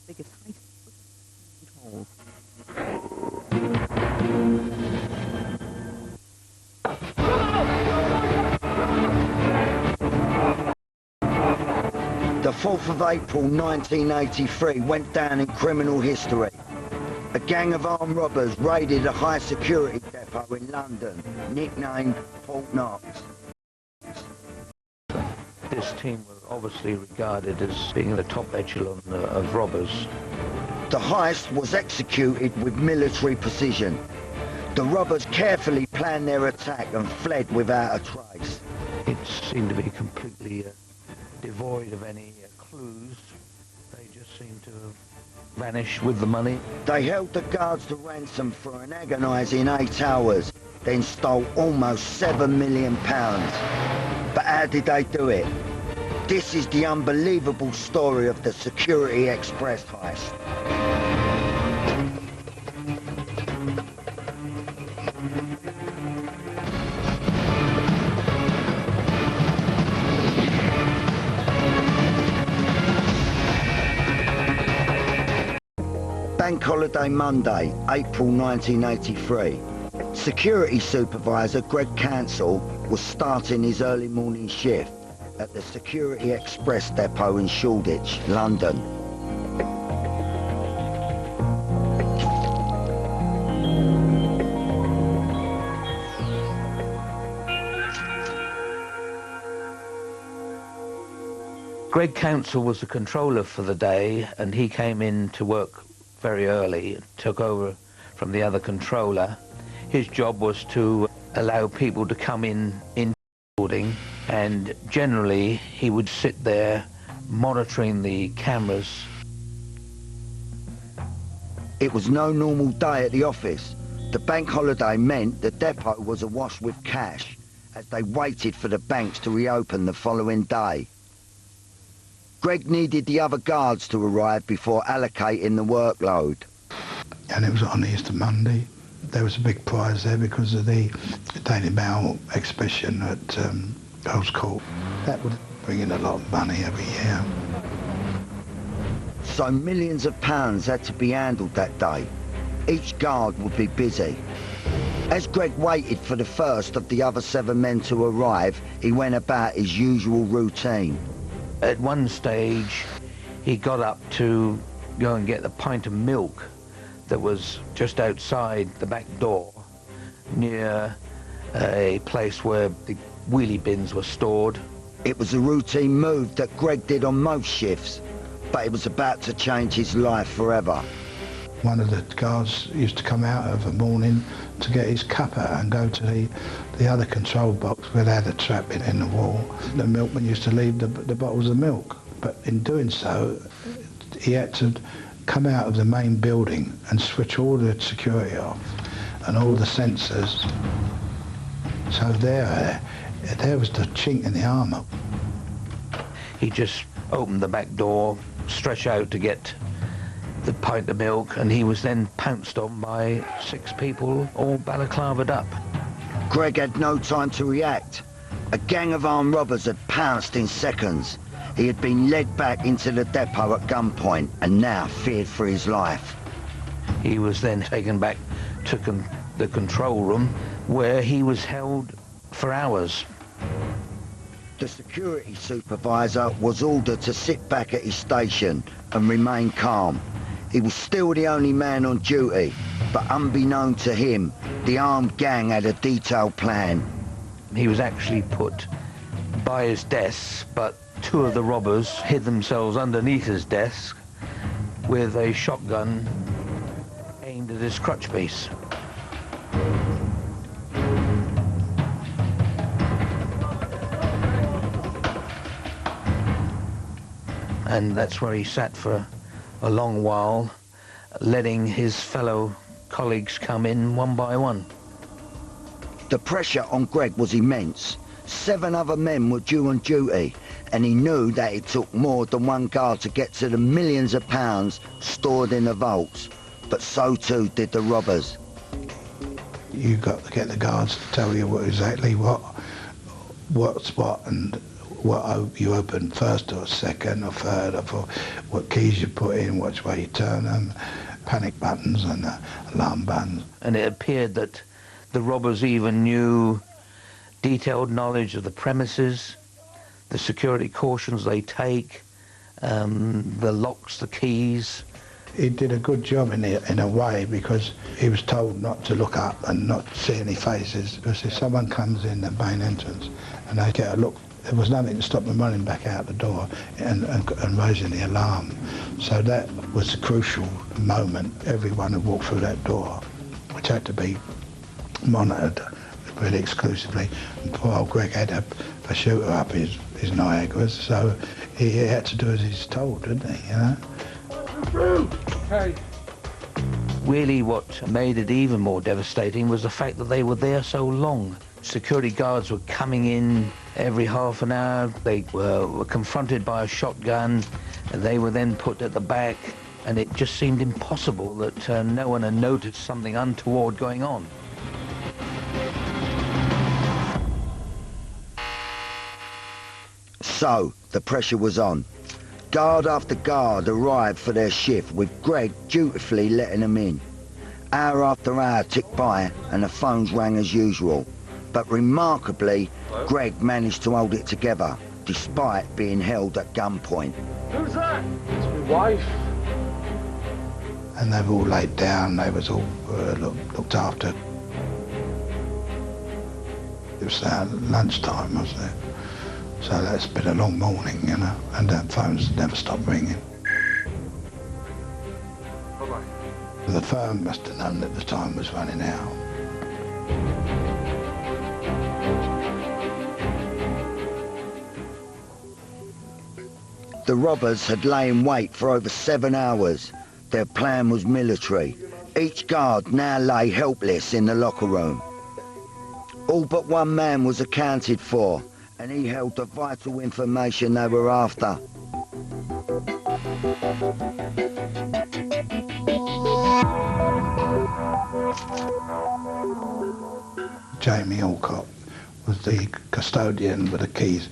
biggest heist. The 4th of April 1983 went down in criminal history. A gang of armed robbers raided a high security depot in London, nicknamed Fort Knox. This team was obviously regarded as being the top echelon of robbers. The heist was executed with military precision. The robbers carefully planned their attack and fled without a trace. It seemed to be completely devoid of any clues. They just seemed to have vanished with the money. They held the guards to ransom for an agonising 8 hours, then stole almost £7 million. But how did they do it? This is the unbelievable story of the Security Express heist. Bank Holiday Monday, April 1983. Security Supervisor Greg Council was starting his early morning shift at the Security Express depot in Shoreditch, London. Greg Council was the controller for the day, and he came in to work very early, took over from the other controller. His job was to allow people to come in the building, and generally he would sit there monitoring the cameras. It was no normal day at the office. The bank holiday meant the depot was awash with cash as they waited for the banks to reopen the following day. Greg needed the other guards to arrive before allocating the workload. And it was on Easter Monday. There was a big prize there because of the Daily Mail exhibition at Earls Court. That would bring in a lot of money every year. So millions of pounds had to be handled that day. Each guard would be busy. As Greg waited for the first of the other 7 men to arrive, he went about his usual routine. At one stage, he got up to go and get a pint of milk that was just outside the back door, near a place where the wheelie bins were stored. It was a routine move that Greg did on most shifts, but it was about to change his life forever. One of the guards used to come out of a morning to get his cuppa and go to the other control box where they had a trap in the wall. The milkman used to leave the bottles of milk, but in doing so, he had to come out of the main building and switch all the security off and all the sensors. So there was the chink in the armour. He just opened the back door, stretched out to get the pint of milk, and he was then pounced on by 6 people, all balaclavaed up. Greg had no time to react. A gang of armed robbers had pounced in seconds. He had been led back into the depot at gunpoint and now feared for his life. He was then taken back to the control room, where he was held for hours. The security supervisor was ordered to sit back at his station and remain calm. He was still the only man on duty, but unbeknown to him, the armed gang had a detailed plan. He was actually put by his desk, but 2 of the robbers hid themselves underneath his desk with a shotgun aimed at his crutch piece. And that's where he sat for a long while, letting his fellow colleagues come in one by one. The pressure on Greg was immense. 7 other men were due on duty, and he knew that it took more than one guard to get to the millions of pounds stored in the vaults, but so too did the robbers. You got to get the guards to tell you exactly what's what and what you open first or second or third, or what keys you put in, which way you turn them, panic buttons and alarm buttons. And it appeared that the robbers even knew detailed knowledge of the premises, the security cautions they take, the locks, the keys. He did a good job in a way, because he was told not to look up and not see any faces, because if someone comes in the main entrance and they get a look, there was nothing to stop them running back out the door and raising the alarm. So that was a crucial moment. Everyone who walked through that door, which had to be monitored really exclusively. And poor old Greg had a shooter up his Niagaras, so he had to do as he's told, didn't he, you know? Okay. Really what made it even more devastating was the fact that they were there so long. Security guards were coming in every half an hour. They were confronted by a shotgun, and they were then put at the back, and it just seemed impossible that no one had noticed something untoward going on. So, the pressure was on. Guard after guard arrived for their shift, with Greg dutifully letting them in. Hour after hour ticked by and the phones rang as usual. But remarkably, Greg managed to hold it together, despite being held at gunpoint. Who's that? It's my wife. And they were all laid down, they was all looked after. It was lunchtime, wasn't it? So that's been a long morning, you know, and the phones never stopped ringing. Bye-bye. The firm must have known that the time was running out. The robbers had lain in wait for over 7 hours. Their plan was military. Each guard now lay helpless in the locker room. All but one man was accounted for, and he held the vital information they were after. Jamie Alcock was the custodian with the keys.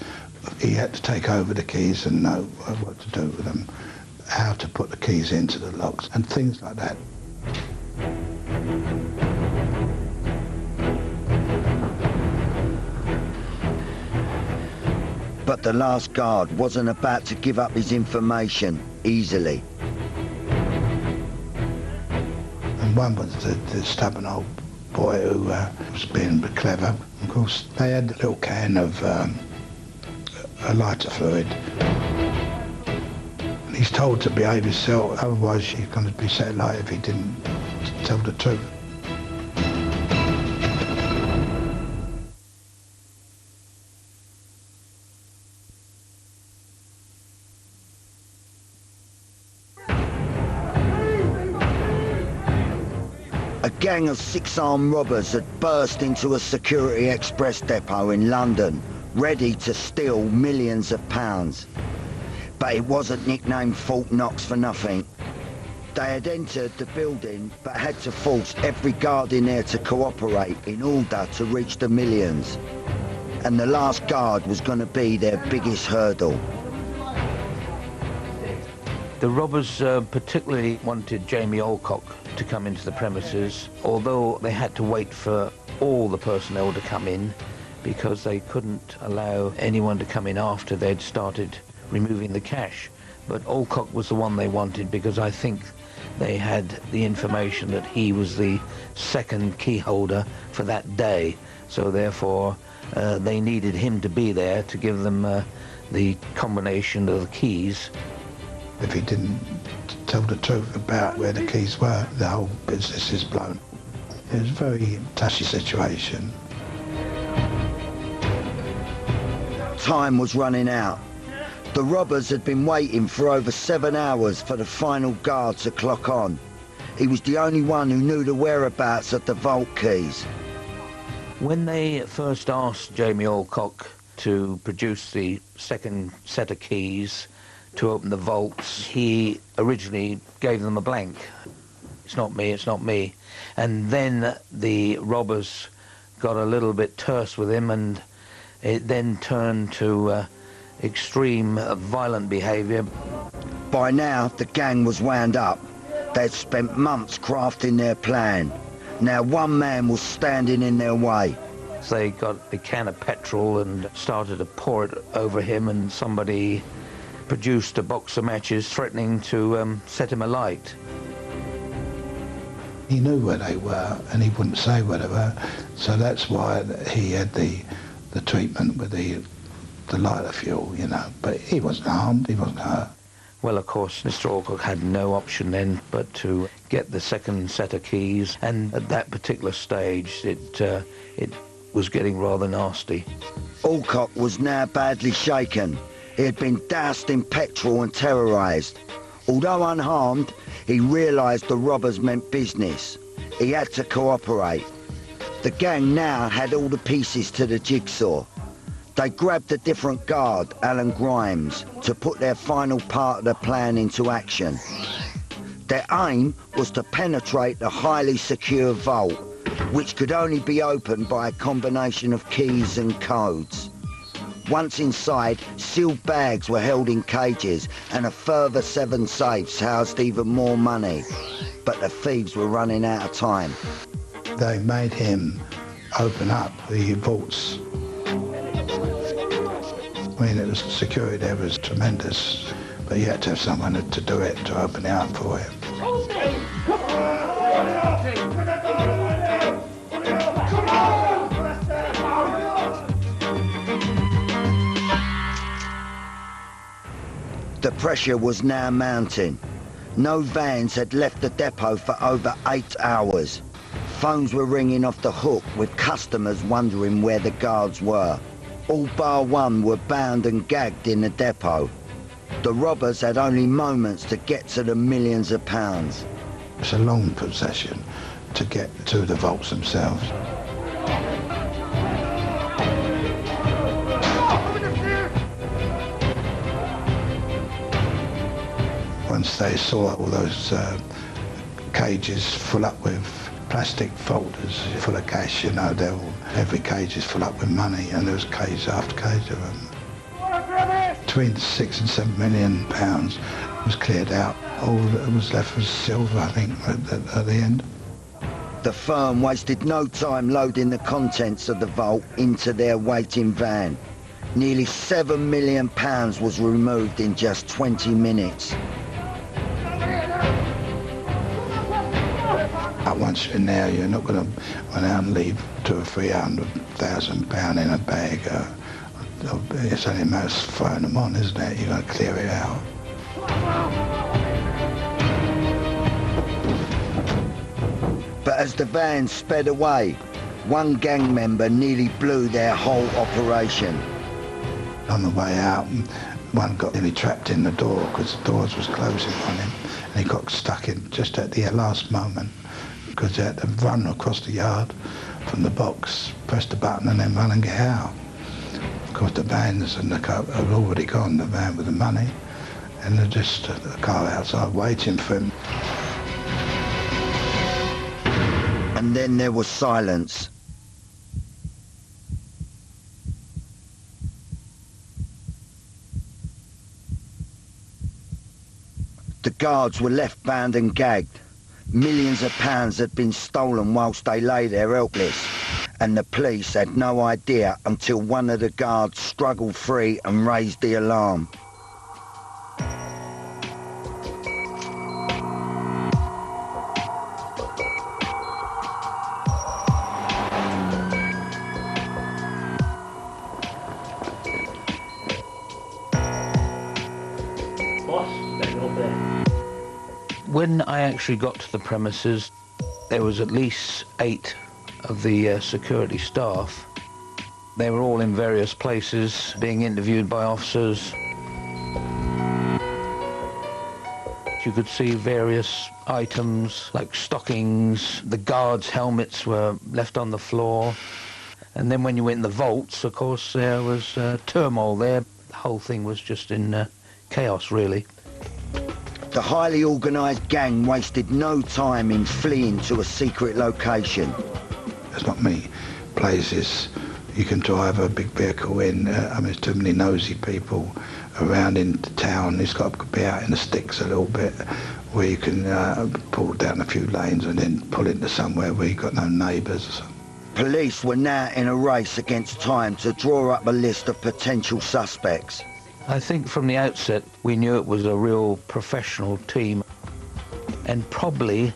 He had to take over the keys and know what to do with them, how to put the keys into the locks and things like that. But the last guard wasn't about to give up his information easily. And one was the stubborn old boy who was being a bit clever. Of course, they had a little can of a lighter fluid. And he's told to behave himself, otherwise he's going to be set alight if he didn't tell the truth. A gang of 6 armed robbers had burst into a security express depot in London, ready to steal millions of pounds. But it wasn't nicknamed Fort Knox for nothing. They had entered the building, but had to force every guard in there to cooperate in order to reach the millions. And the last guard was going to be their biggest hurdle. The robbers particularly wanted Jamie Alcock to come into the premises, although they had to wait for all the personnel to come in because they couldn't allow anyone to come in after they'd started removing the cash. But Alcock was the one they wanted because I think they had the information that he was the second key holder for that day. So therefore, they needed him to be there to give them the combination of the keys. If he didn't tell the truth about where the keys were, the whole business is blown. It was a very touchy situation. Time was running out. The robbers had been waiting for over 7 hours for the final guard to clock on. He was the only one who knew the whereabouts of the vault keys. When they first asked Jamie Alcock to produce the second set of keys to open the vaults, he originally gave them a blank. It's not me, it's not me. And then the robbers got a little bit terse with him, and it then turned to extreme violent behaviour. By now, the gang was wound up. They'd spent months crafting their plan. Now one man was standing in their way. They got a can of petrol and started to pour it over him, and somebody produced a box of matches threatening to set him alight. He knew where they were and he wouldn't say where they were, so that's why he had the treatment with the lighter fuel, you know. But he wasn't harmed, he wasn't hurt. Well, of course, Mr. Alcock had no option then but to get the second set of keys, and at that particular stage it was getting rather nasty. Alcock was now badly shaken. He had been doused in petrol and terrorised. Although unharmed, he realised the robbers meant business. He had to cooperate. The gang now had all the pieces to the jigsaw. They grabbed a different guard, Alan Grimes, to put their final part of the plan into action. Their aim was to penetrate the highly secure vault, which could only be opened by a combination of keys and codes. Once inside, sealed bags were held in cages and a further 7 safes housed even more money. But the thieves were running out of time. They made him open up the vaults. I mean, the security there was tremendous, but you had to have someone to do it, to open it up for him. The pressure was now mounting. No vans had left the depot for over 8 hours. Phones were ringing off the hook with customers wondering where the guards were. All bar one were bound and gagged in the depot. The robbers had only moments to get to the millions of pounds. It's a long procession to get to the vaults themselves. Once they saw all those cages full up with plastic folders full of cash, you know, every cage is full up with money, and there was cage after cage of them. Between 6 and 7 million pounds was cleared out. All that was left was silver, I think, at the end. The firm wasted no time loading the contents of the vault into their waiting van. Nearly £7 million was removed in just 20 minutes. Once you're in there, you're not going to run out and leave £200,000 or £300,000 in a bag. It's only a matter of throwing them on, isn't it? You've got to clear it out. But as the van sped away, one gang member nearly blew their whole operation. On the way out, one got nearly trapped in the door because the doors was closing on him, and he got stuck in just at the last moment, because he had to run across the yard from the box, press the button and then run and get out. Of course, the vans and the car had already gone, the van with the money, and they're just the car outside waiting for him. And then there was silence. The guards were left bound and gagged. Millions of pounds had been stolen whilst they lay there helpless, and the police had no idea until one of the guards struggled free and raised the alarm. When I actually got to the premises, there was at least 8 of the security staff. They were all in various places, being interviewed by officers. You could see various items like stockings. The guards' helmets were left on the floor. And then when you went in the vaults, of course, there was turmoil there. The whole thing was just in chaos, really. The highly organised gang wasted no time in fleeing to a secret location. There's not many places You can drive a big vehicle in. There's too many nosy people around in the town. It's got to be out in the sticks a little bit, where you can pull down a few lanes and then pull into somewhere where you've got no neighbours. Police were now in a race against time to draw up a list of potential suspects. I think from the outset we knew it was a real professional team, and probably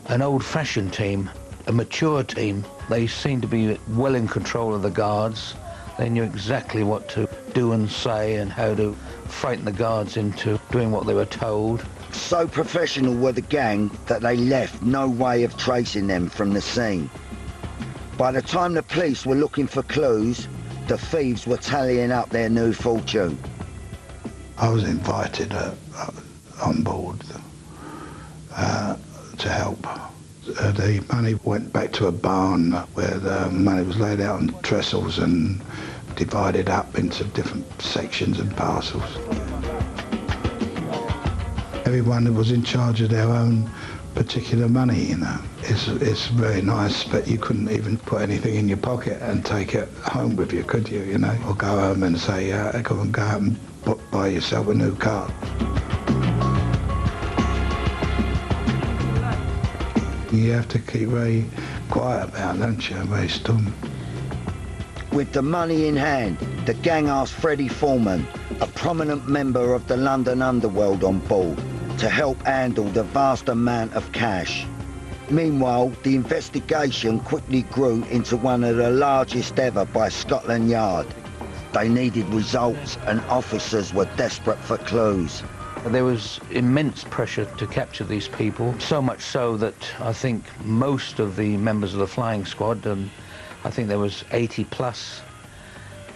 an old-fashioned team, a mature team. They seemed to be well in control of the guards. They knew exactly what to do and say and how to frighten the guards into doing what they were told. So professional were the gang that they left no way of tracing them from the scene. By the time the police were looking for clues, the thieves were tallying up their new fortune. I was invited on board to help. The money went back to a barn where the money was laid out on trestles and divided up into different sections and parcels. Everyone was in charge of their own particular money, you know. It's very nice, but you couldn't even put anything in your pocket and take it home with you, could you, you know? Or go home and say, go and out and buy yourself a new car. You have to keep very quiet about it, don't you? Very stum. With the money in hand, the gang asked Freddie Foreman, a prominent member of the London underworld, on board to help handle the vast amount of cash. Meanwhile, the investigation quickly grew into one of the largest ever by Scotland Yard. They needed results and officers were desperate for clues. There was immense pressure to capture these people, so much so that I think most of the members of the flying squad, and I think there was 80 plus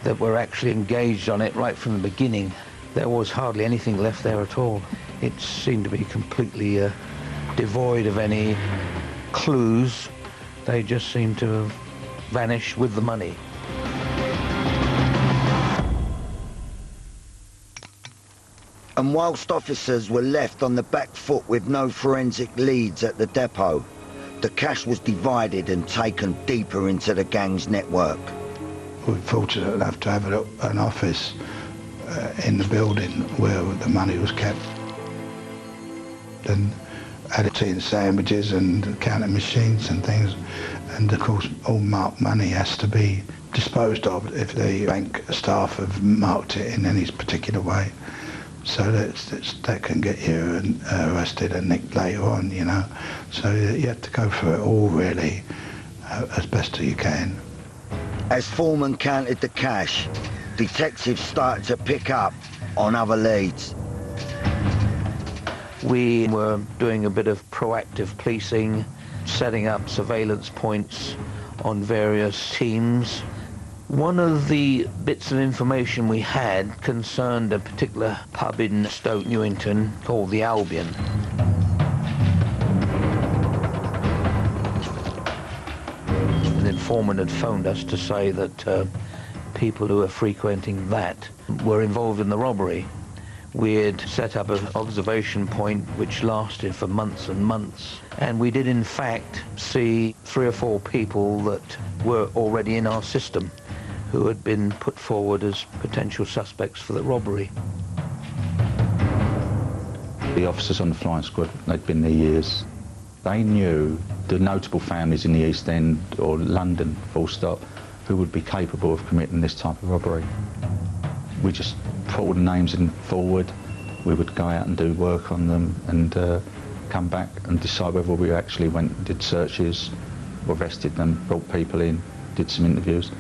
that were actually engaged on it right from the beginning. There was hardly anything left there at all. It seemed to be completely devoid of any clues. They just seemed to have vanished with the money. And whilst officers were left on the back foot with no forensic leads at the depot, the cash was divided and taken deeper into the gang's network. We were fortunate enough to have an office in the building where the money was kept. And had tea and sandwiches and counting machines and things. And of course, all marked money has to be disposed of if the bank staff have marked it in any particular way. So that can get you arrested and nicked later on, you know. So you have to go through it all, really, as best as you can. As Foreman counted the cash, detectives started to pick up on other leads. We were doing a bit of proactive policing, setting up surveillance points on various teams. One of the bits of information we had concerned a particular pub in Stoke Newington called the Albion. An informant had phoned us to say that people who were frequenting that were involved in the robbery. We had set up an observation point which lasted for months and months, and we did in fact see 3 or 4 people that were already in our system who had been put forward as potential suspects for the robbery. The officers on the flying squad, they'd been there years. They knew the notable families in the East End or London, full stop, who would be capable of committing this type of robbery. We just put all the names in forward. We would go out and do work on them and come back and decide whether we actually went and did searches, arrested them, brought people in, did some interviews.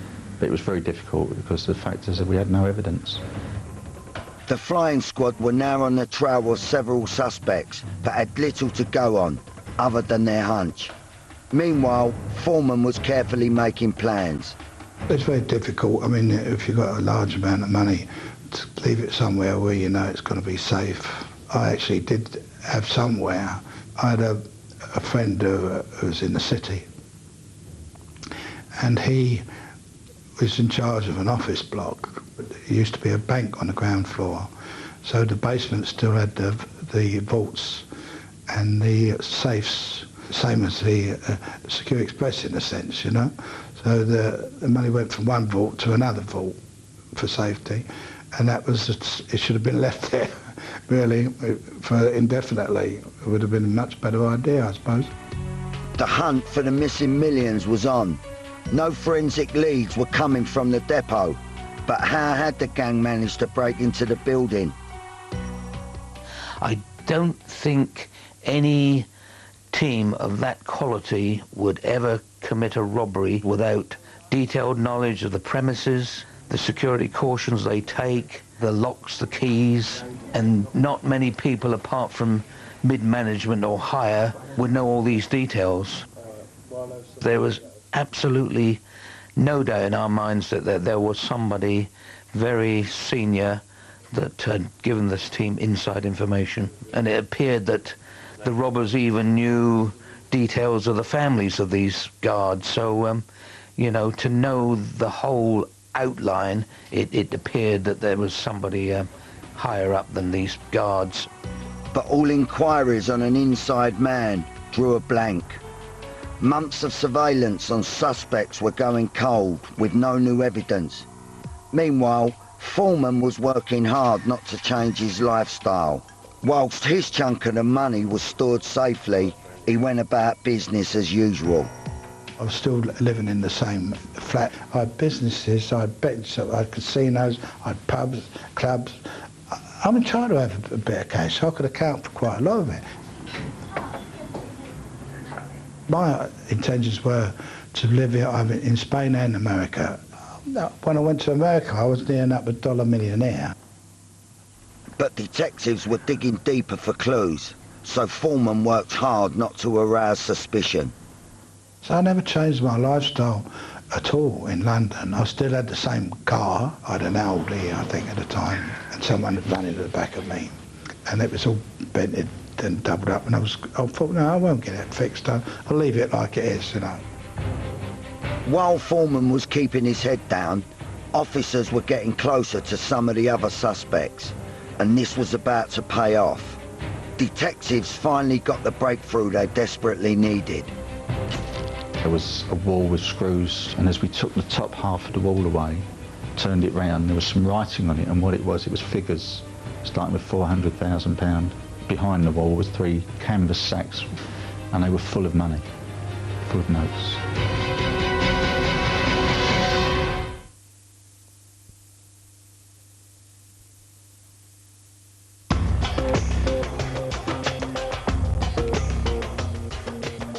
But it was very difficult because the fact is that we had no evidence. The flying squad were now on the trail of several suspects, but had little to go on, other than their hunch. Meanwhile, Foreman was carefully making plans. It's very difficult. I mean, if you've got a large amount of money, to leave it somewhere where you know it's going to be safe. I actually did have somewhere. I had a friend who was in the city, and he was in charge of an office block. It used to be a bank on the ground floor, so the basement still had the vaults and the safes, same as the Secure Express in a sense, you know. So the money went from one vault to another vault for safety, and that was, it should have been left there, really, for indefinitely. It would have been a much better idea, I suppose. The hunt for the missing millions was on. No forensic leads were coming from the depot. But how had the gang managed to break into the building? I don't think any team of that quality would ever commit a robbery without detailed knowledge of the premises, the security cautions they take, the locks, the keys, and not many people apart from mid-management or higher would know all these details. There was absolutely no doubt in our minds that there was somebody very senior that had given this team inside information. And it appeared that the robbers even knew details of the families of these guards. So, you know, to know the whole outline, it appeared that there was somebody higher up than these guards. But all inquiries on an inside man drew a blank. Months of surveillance on suspects were going cold with no new evidence. Meanwhile, Foreman was working hard not to change his lifestyle. Whilst his chunk of the money was stored safely, he went about business as usual. I was still living in the same flat. I had businesses, I had betting shops, I had casinos, I had pubs, clubs. I'm trying to have a bit of cash, so I could account for quite a lot of it. My intentions were to live in Spain and America. When I went to America, I was near up a dollar millionaire. But detectives were digging deeper for clues, so Foreman worked hard not to arouse suspicion. So I never changed my lifestyle at all in London. I still had the same car. I had an Audi, I think, at the time, and someone had run into the back of me. And it was all bented and doubled up, and I thought, no, I won't get it fixed. I'll leave it like it is, you know. While Foreman was keeping his head down, officers were getting closer to some of the other suspects, and this was about to pay off. Detectives finally got the breakthrough they desperately needed. There was a wall with screws, and as we took the top half of the wall away, turned it round, there was some writing on it, and what it was figures, starting with £400,000. Behind the wall was 3 canvas sacks, and they were full of money, full of notes.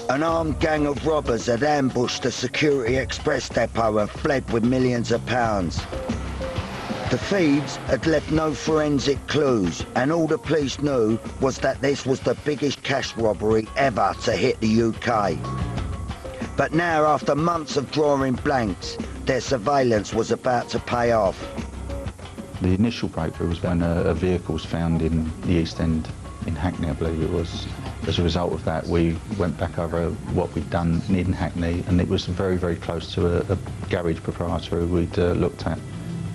An armed gang of robbers had ambushed a Security Express depot and fled with millions of pounds. The thieves had left no forensic clues, and all the police knew was that this was the biggest cash robbery ever to hit the UK. But now, after months of drawing blanks, their surveillance was about to pay off. The initial breakthrough was when a vehicle was found in the East End, in Hackney, I believe it was. As a result of that, we went back over what we'd done in Hackney, and it was very, very close to a garage proprietor who we'd looked at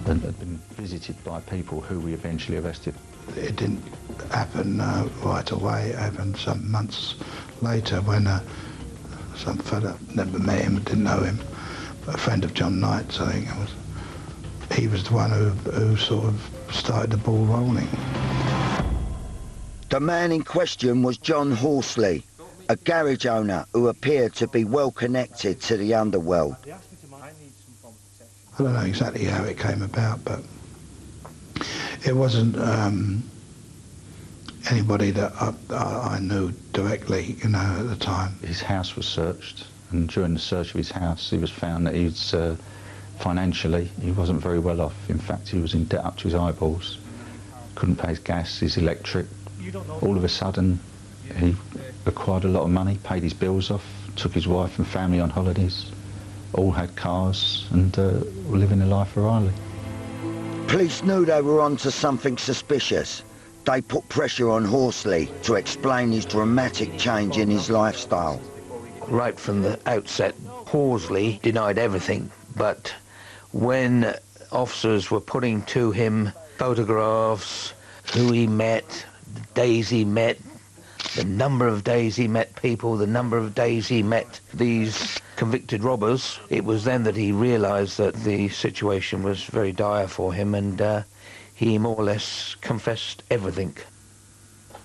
and had been visited by people who we eventually arrested. It didn't happen right away. It happened some months later when some fella, never met him, didn't know him, but a friend of John Knight's, I think it was. He was the one who sort of started the ball rolling. The man in question was John Horsley, a garage owner who appeared to be well connected to the underworld. I don't know exactly how it came about, but it wasn't anybody that I knew directly, you know, at the time. His house was searched, and during the search of his house, it was found that he was financially, he wasn't very well off. In fact, he was in debt up to his eyeballs. Couldn't pay his gas, his electric. All of a sudden, he acquired a lot of money, paid his bills off, took his wife and family on holidays, all had cars, and were living a life royally. Police knew they were onto something suspicious. They put pressure on Horsley to explain his dramatic change in his lifestyle. Right from the outset, Horsley denied everything, but when officers were putting to him photographs, who he met, the days he met, the number of days he met people, the number of days he met these convicted robbers. It was then that he realised that the situation was very dire for him, and he more or less confessed everything.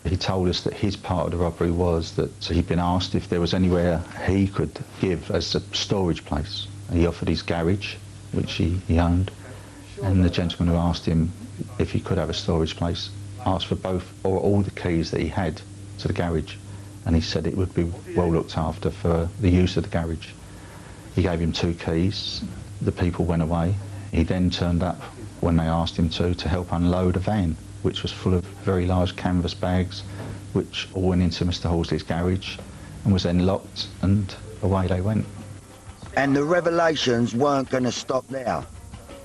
He told us that his part of the robbery was that he'd been asked if there was anywhere he could give as a storage place. He offered his garage, which he owned, and the gentleman who asked him if he could have a storage place asked for both or all the keys that he had to the garage, and he said it would be well looked after for the use of the garage. He gave him 2 keys. The people went away. He then turned up when they asked him to help unload a van, which was full of very large canvas bags, which all went into Mr. Horsley's garage and was then locked, and away they went. And the revelations weren't going to stop there.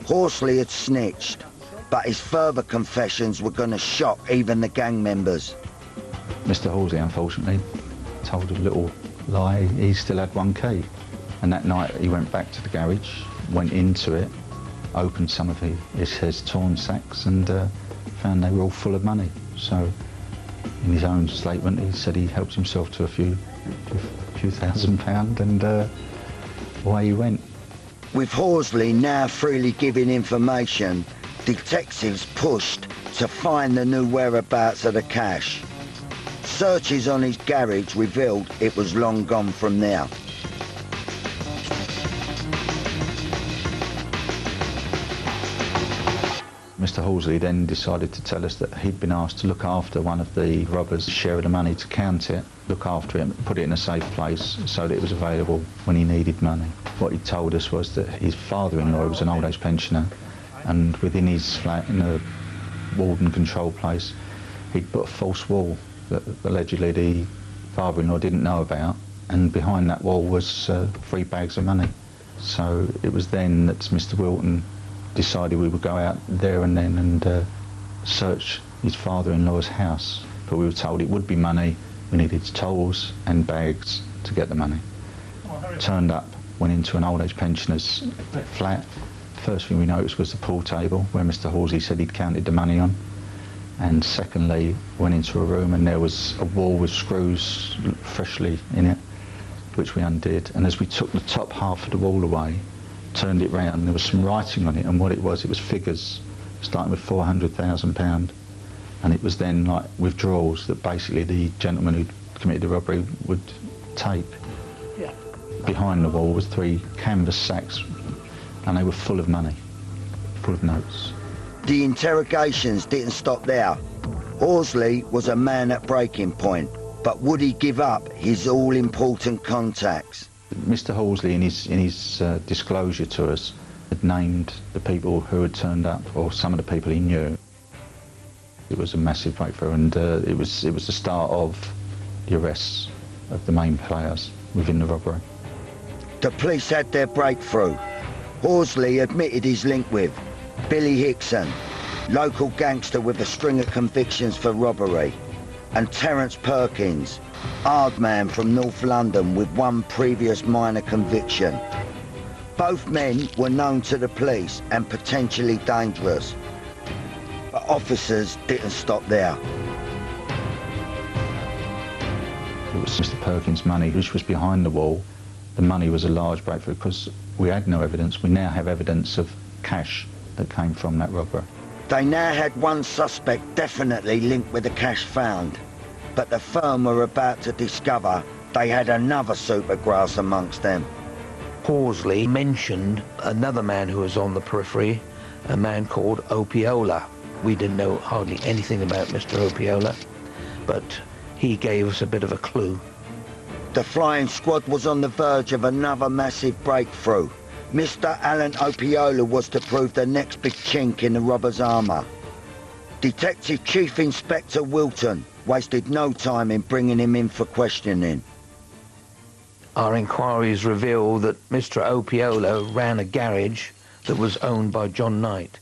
Horsley had snitched, but his further confessions were going to shock even the gang members. Mr. Horsley, unfortunately, told a little lie. He still had 1 key. And that night he went back to the garage, went into it, opened some of his torn sacks, and found they were all full of money. So in his own statement he said he helped himself to a few £1,000, and away he went. With Horsley now freely giving information, detectives pushed to find the new whereabouts of the cash. Searches on his garage revealed it was long gone from there. Mr. Horsley then decided to tell us that he'd been asked to look after one of the robbers' share of the money, to count it, look after it, put it in a safe place so that it was available when he needed money. What he told us was that his father-in-law was an old age pensioner, and within his flat in a warden control place, he'd put a false wall that allegedly the father-in-law didn't know about, and behind that wall was 3 bags of money. So it was then that Mr. Wilton decided we would go out there and then and search his father-in-law's house. But we were told it would be money. We needed tolls and bags to get the money. Turned up, went into an old age pensioner's flat. First thing we noticed was the pool table where Mr. Horsley said he'd counted the money on. And secondly, went into a room and there was a wall with screws freshly in it, which we undid. And as we took the top half of the wall away, turned it round, there was some writing on it, and what it was figures starting with £400,000, and it was then like withdrawals that basically the gentleman who committed the robbery would take. Yeah. Behind the wall was 3 canvas sacks, and they were full of money, full of notes. The interrogations didn't stop there. Horsley was a man at breaking point, but would he give up his all-important contacts? Mr. Horsley, in his disclosure to us, had named the people who had turned up, or some of the people he knew. It was a massive breakthrough, and it was the start of the arrests of the main players within the robbery. The police had their breakthrough. Horsley admitted his link with Billy Hickson, local gangster with a string of convictions for robbery, and Terence Perkins, hard man from North London with 1 previous minor conviction. Both men were known to the police and potentially dangerous. But officers didn't stop there. It was Mr. Perkins' money, which was behind the wall. The money was a large breakthrough because we had no evidence. We now have evidence of cash that came from that robbery. They now had 1 suspect definitely linked with the cash found. But the firm were about to discover they had another supergrass amongst them. Horsley mentioned another man who was on the periphery, a man called Opiola. We didn't know hardly anything about Mr. Opiola, but he gave us a bit of a clue. The flying squad was on the verge of another massive breakthrough. Mr. Alan Opiola was to prove the next big chink in the robber's armour. Detective Chief Inspector Wilton wasted no time in bringing him in for questioning. Our inquiries revealed that Mr. Opiola ran a garage that was owned by John Knight.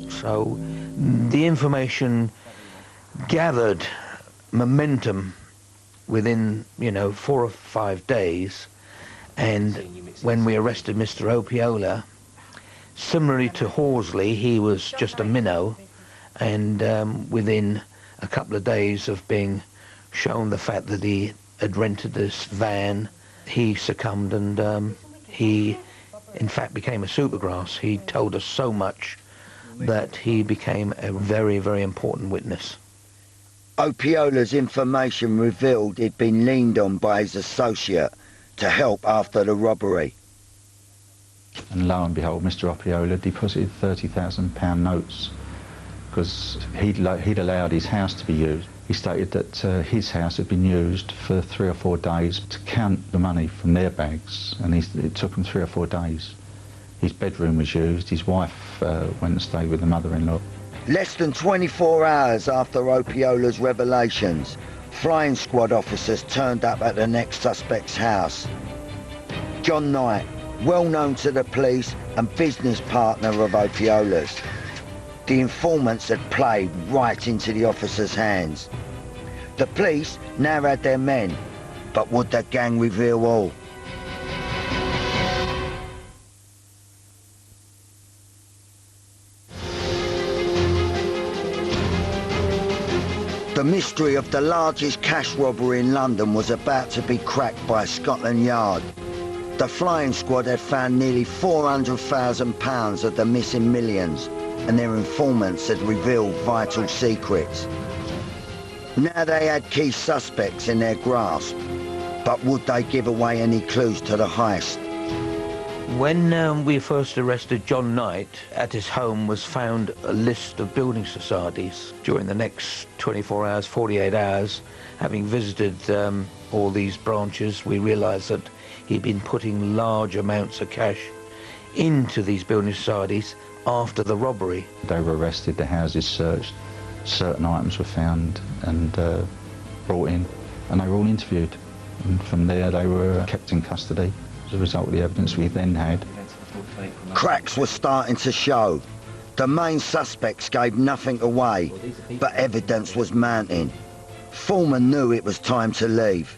So the information gathered momentum within, 4 or 5 days, and when we arrested Mr. Opiola, similarly to Horsley, he was just a minnow, and within a couple of days of being shown the fact that he had rented this van, he succumbed and he, in fact, became a supergrass. He told us so much that he became a very, very important witness. Opiola's information revealed he'd been leaned on by his associate to help after the robbery. And lo and behold, Mr. Opiola deposited £30,000 notes because he'd allowed his house to be used. He stated that his house had been used for 3 or 4 days to count the money from their bags, and it took him 3 or 4 days. His bedroom was used, his wife went and stayed with the mother-in-law. Less than 24 hours after Opiola's revelations, flying squad officers turned up at the next suspect's house. John Knight, well known to the police and business partner of Opiola's. The informants had played right into the officers' hands. The police now had their men, but would the gang reveal all? The mystery of the largest cash robbery in London was about to be cracked by Scotland Yard. The flying squad had found nearly £400,000 of the missing millions, and their informants had revealed vital secrets. Now they had key suspects in their grasp, but would they give away any clues to the heist? When we first arrested John Knight, at his home was found a list of building societies. During the next 24 hours, 48 hours, having visited all these branches, we realised that he'd been putting large amounts of cash into these building societies after the robbery. They were arrested, the houses searched, certain items were found and brought in, and they were all interviewed. And from there they were kept in custody as a result of the evidence we then had. Cracks were starting to show. The main suspects gave nothing away, but evidence was mounting. Foreman knew it was time to leave.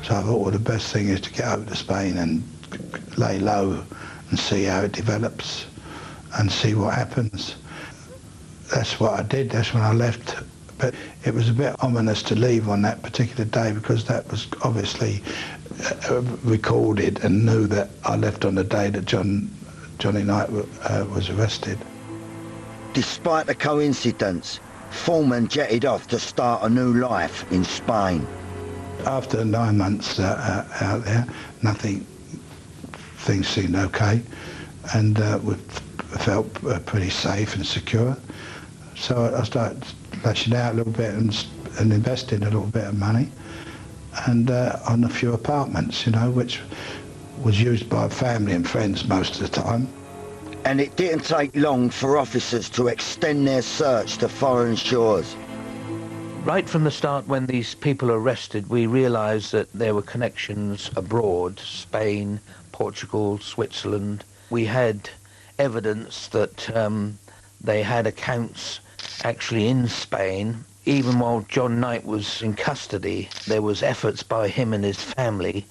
So I thought, well, the best thing is to get over to Spain and lay low and see how it develops and see what happens. That's what I did. That's when I left. But it was a bit ominous to leave on that particular day because that was obviously recorded and knew that I left on the day that Johnny Knight was arrested. Despite the coincidence, Foreman jetted off to start a new life in Spain. After 9 months out there, things seemed okay, and we felt pretty safe and secure. So I started lashing out a little bit and investing a little bit of money, and on a few apartments, which was used by family and friends most of the time. And it didn't take long for officers to extend their search to foreign shores. Right from the start, when these people were arrested, we realised that there were connections abroad, Spain, Portugal, Switzerland. We had evidence that they had accounts actually in Spain. Even while John Knight was in custody, there was efforts by him and his family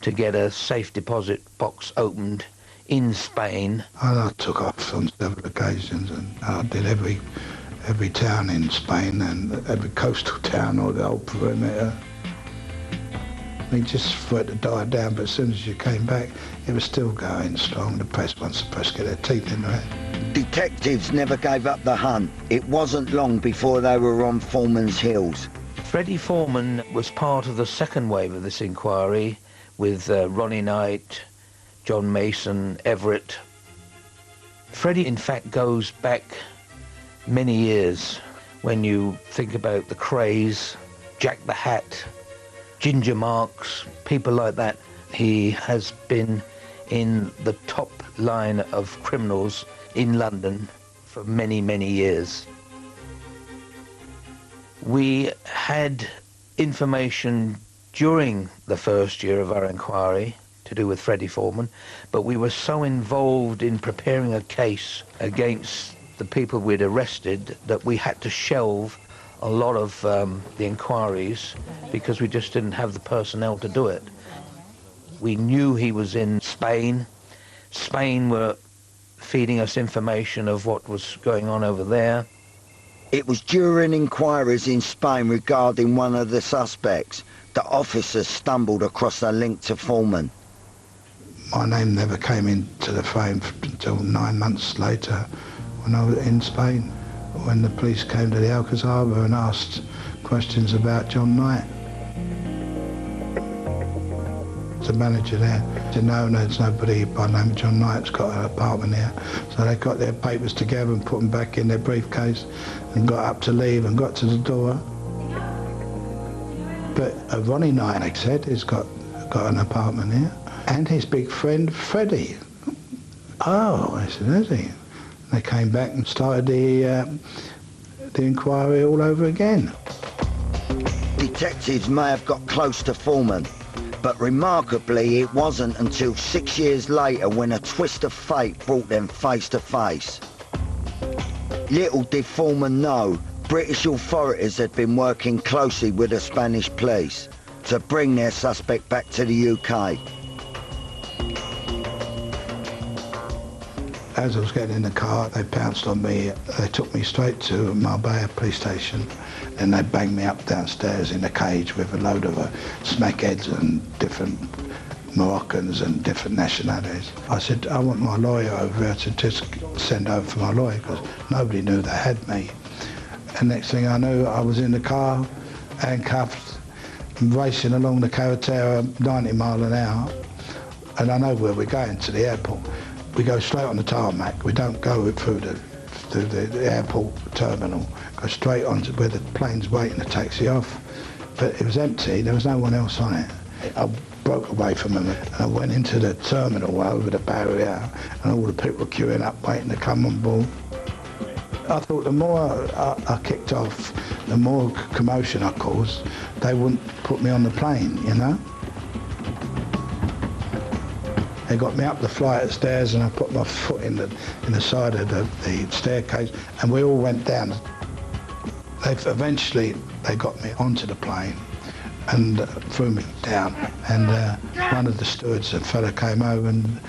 to get a safe deposit box opened in Spain. I took off on several occasions, and I did every town in Spain and every coastal town or the whole perimeter. I mean, just for it to die down, but as soon as you came back, it was still going strong. Once the press get their teeth into it. Detectives never gave up the hunt. It wasn't long before they were on Foreman's heels. Freddie Foreman was part of the second wave of this inquiry with Ronnie Knight, John Mason, Everett. Freddie, in fact, goes back many years. When you think about the Craze, Jack the Hat, Ginger Marks, people like that, he has been in the top line of criminals in London for many, many years. We had information during the first year of our inquiry to do with Freddie Foreman, but we were so involved in preparing a case against the people we'd arrested that we had to shelve a lot of the inquiries because we just didn't have the personnel to do it. We knew he was in Spain. Spain were feeding us information of what was going on over there. It was during inquiries in Spain regarding one of the suspects that officers stumbled across a link to Foreman. My name never came into the frame until 9 months later when I was in Spain, when the police came to the Alcazaba and asked questions about John Knight. The manager there said, no, there's nobody by the name of John Knight's got an apartment here. So they got their papers together and put them back in their briefcase and got up to leave and got to the door. But Ronnie Knight, they said, has got an apartment here. And his big friend, Freddie. Oh, I said, is he? They came back and started the inquiry all over again. Detectives may have got close to Foreman, but remarkably it wasn't until 6 years later when a twist of fate brought them face to face. Little did Foreman know British authorities had been working closely with the Spanish police to bring their suspect back to the UK. As I was getting in the car, they pounced on me. They took me straight to Marbella police station, and they banged me up downstairs in a cage with a load of smackheads and different Moroccans and different nationalities. I said, I want my lawyer over here to just send over for my lawyer, because nobody knew they had me. And next thing I knew, I was in the car, handcuffed, racing along the carretera 90 mile an hour. And I know where we're going, to the airport. We go straight on the tarmac. We don't go through the airport terminal. Go straight on to where the plane's waiting to taxi off. But it was empty. There was no one else on it. I broke away from them and I went into the terminal over the barrier, and all the people were queuing up waiting to come on board. I thought the more I kicked off, the more commotion I caused, they wouldn't put me on the plane, you know? They got me up the flight of stairs and I put my foot in the side of the staircase, and we all went down. Eventually they got me onto the plane and threw me down, and one of the stewards, a fella, came over and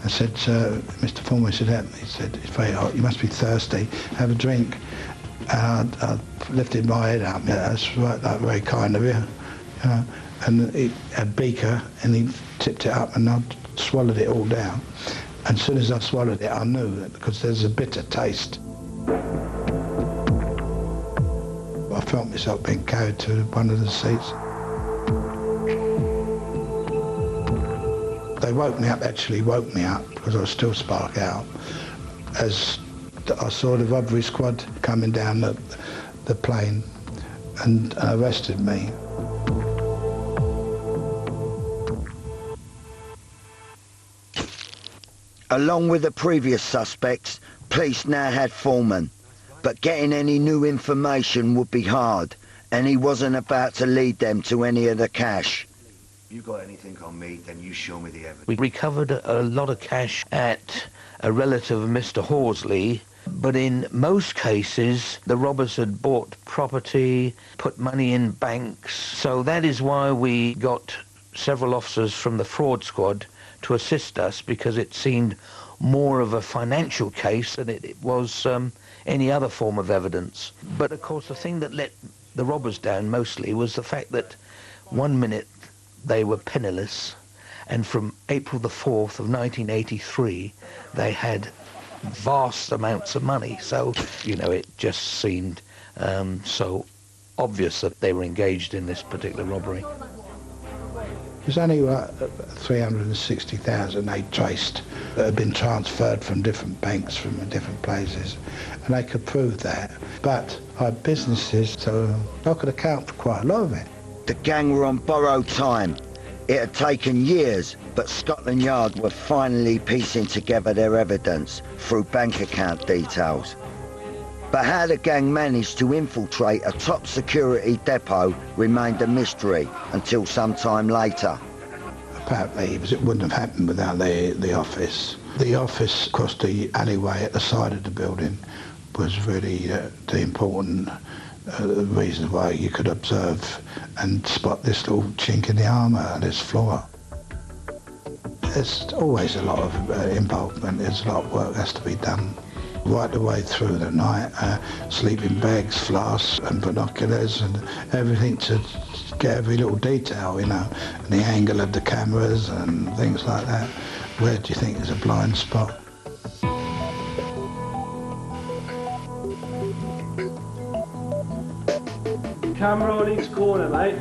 said, Mr. Foreman, he said, it's very hot, you must be thirsty, have a drink. And I lifted my head up, yeah, that's right, like, very kind of you, you know. And he had a beaker and he tipped it up and I swallowed it all down. And as soon as I swallowed it, I knew that, because there's a bitter taste. I felt myself being carried to one of the seats. They woke me up, actually woke me up, because I was still spark out, as I saw the robbery squad coming down the plane and arrested me. Along with the previous suspects, police now had Foreman, but getting any new information would be hard, and he wasn't about to lead them to any of the cash. You got anything on me, then you show me the evidence. We recovered a lot of cash at a relative of Mr. Horsley, but in most cases the robbers had bought property, put money in banks, so that is why we got several officers from the fraud squad to assist us, because it seemed more of a financial case than it was any other form of evidence. But of course the thing that let the robbers down mostly was the fact that one minute they were penniless, and from April the 4th of 1983 they had vast amounts of money. So, you know, it just seemed so obvious that they were engaged in this particular robbery. There's only 360,000 they traced that had been transferred from different banks, from different places, and they could prove that. But I had businesses, so I could account for quite a lot of it. The gang were on borrowed time. It had taken years, but Scotland Yard were finally piecing together their evidence through bank account details. But how the gang managed to infiltrate a top security depot remained a mystery until some time later. Apparently it wouldn't have happened without the office. The office across the alleyway at the side of the building was really the important reason why you could observe and spot this little chink in the armour, this floor. There's always a lot of involvement, there's a lot of work has to be done. right the way through the night, sleeping bags, flasks and binoculars and everything to get every little detail, you know, and the angle of the cameras and things like that. Where do you think is a blind spot? Camera on each corner, mate.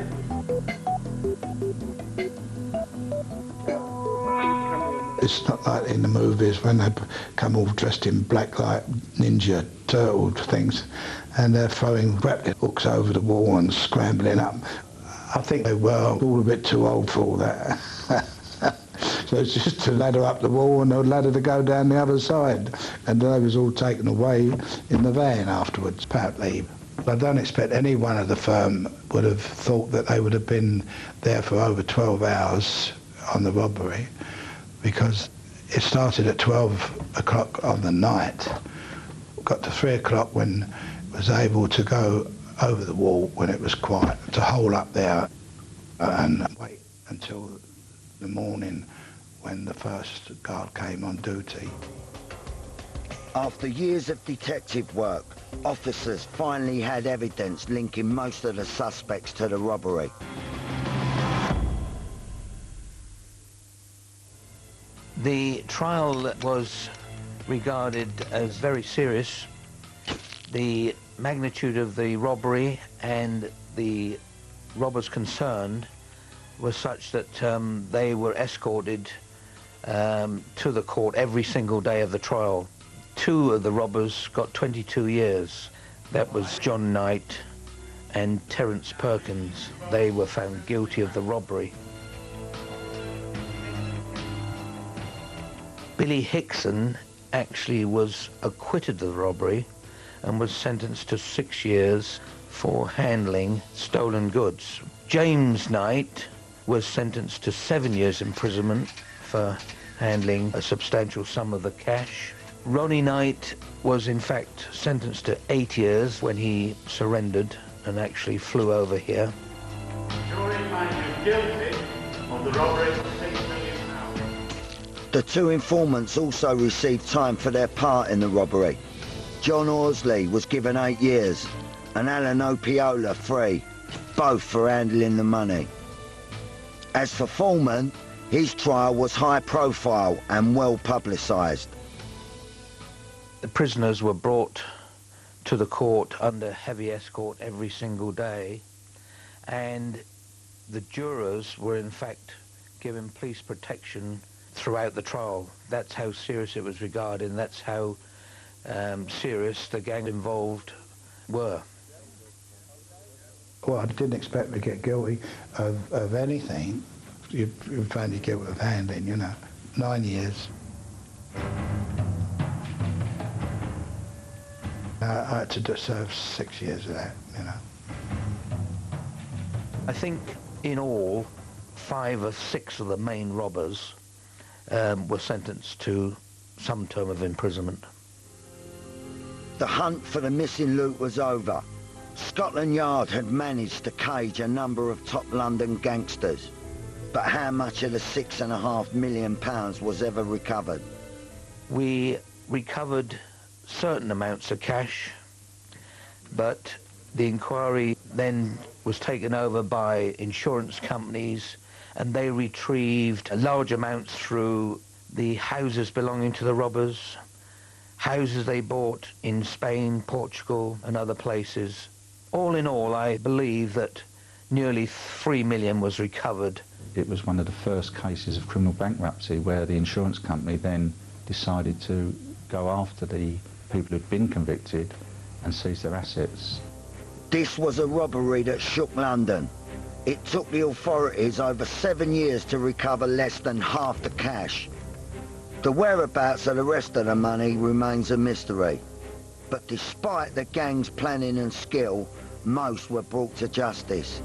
It's not like in the movies when they come all dressed in black like ninja turtle things and they're throwing grappling hooks over the wall and scrambling up. I think they were all a bit too old for all that. So it's just to ladder up the wall and a ladder to go down the other side. And they was all taken away in the van afterwards, apparently. I don't expect any one of the firm would have thought that they would have been there for over 12 hours on the robbery, because it started at 12 o'clock on the night, got to 3 o'clock when it was able to go over the wall when it was quiet, to hole up there and wait until the morning when the first guard came on duty. After years of detective work, officers finally had evidence linking most of the suspects to the robbery. The trial was regarded as very serious. The magnitude of the robbery and the robbers concerned was such that they were escorted to the court every single day of the trial. 2 of the robbers got 22 years. That was John Knight and Terence Perkins. They were found guilty of the robbery. Billy Hickson actually was acquitted of the robbery and was sentenced to 6 years for handling stolen goods. James Knight was sentenced to 7 years imprisonment for handling a substantial sum of the cash. Ronnie Knight was in fact sentenced to 8 years when he surrendered and actually flew over here. Jury finds you guilty of the robbery of £6 million. The 2 informants also received time for their part in the robbery. John Horsley was given 8 years and Alan Opiola 3, both for handling the money. As for Foreman, his trial was high profile and well publicised. The prisoners were brought to the court under heavy escort every single day, and the jurors were in fact given police protection throughout the trial. That's how serious it was regarded, and that's how serious the gang involved were. Well, I didn't expect to get guilty of anything. You'd find you guilty of handling, you know. 9 years. I had to serve 6 years of that, you know. I think in all, 5 or 6 of the main robbers were sentenced to some term of imprisonment. The hunt for the missing loot was over. Scotland Yard had managed to cage a number of top London gangsters. But how much of the £6.5 million was ever recovered? We recovered certain amounts of cash, but the inquiry then was taken over by insurance companies, and they retrieved large amounts through the houses belonging to the robbers, houses they bought in Spain, Portugal and other places. All in all, I believe that nearly £3 million was recovered. It was one of the first cases of criminal bankruptcy where the insurance company then decided to go after the people who'd been convicted and seize their assets. This was a robbery that shook London. It took the authorities over 7 years to recover less than half the cash. The whereabouts of the rest of the money remains a mystery. But despite the gang's planning and skill, most were brought to justice.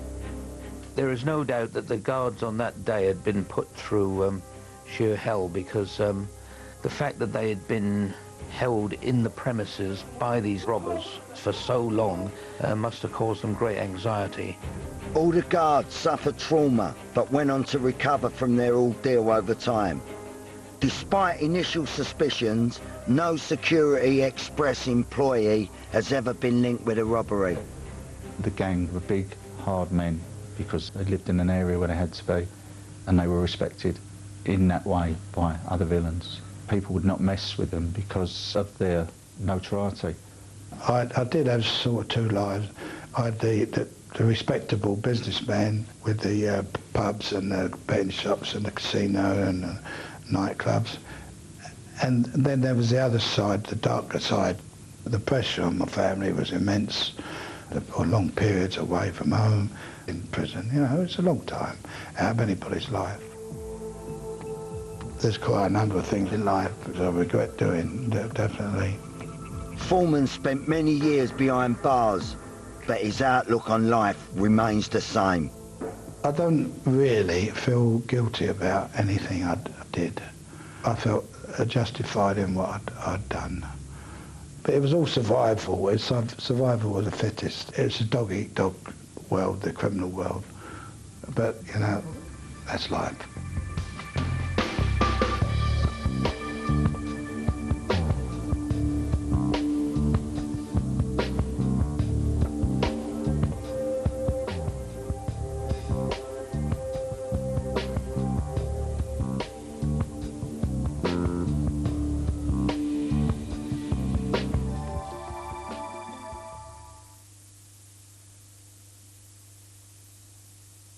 There is no doubt that the guards on that day had been put through sheer hell, because the fact that they had been held in the premises by these robbers for so long must have caused them great anxiety. All the guards suffered trauma, but went on to recover from their ordeal over time. Despite initial suspicions, no Security Express employee has ever been linked with a robbery. The gang were big, hard men because they lived in an area where they had to be, and they were respected in that way by other villains. People would not mess with them because of their notoriety. I did have sort of two lives. I had the respectable businessman with the pubs and the betting shops and the casino and the nightclubs. And then there was the other side, the darker side. The pressure on my family was immense. For long periods away from home, in prison, you know, it's a long time out of anybody's life. There's quite a number of things in life that I regret doing, definitely. Foreman spent many years behind bars, but his outlook on life remains the same. I don't really feel guilty about anything I did. I felt justified in what I'd done. But it was all survival. It's survival of the fittest. It's a dog-eat-dog world, the criminal world. But, you know, that's life.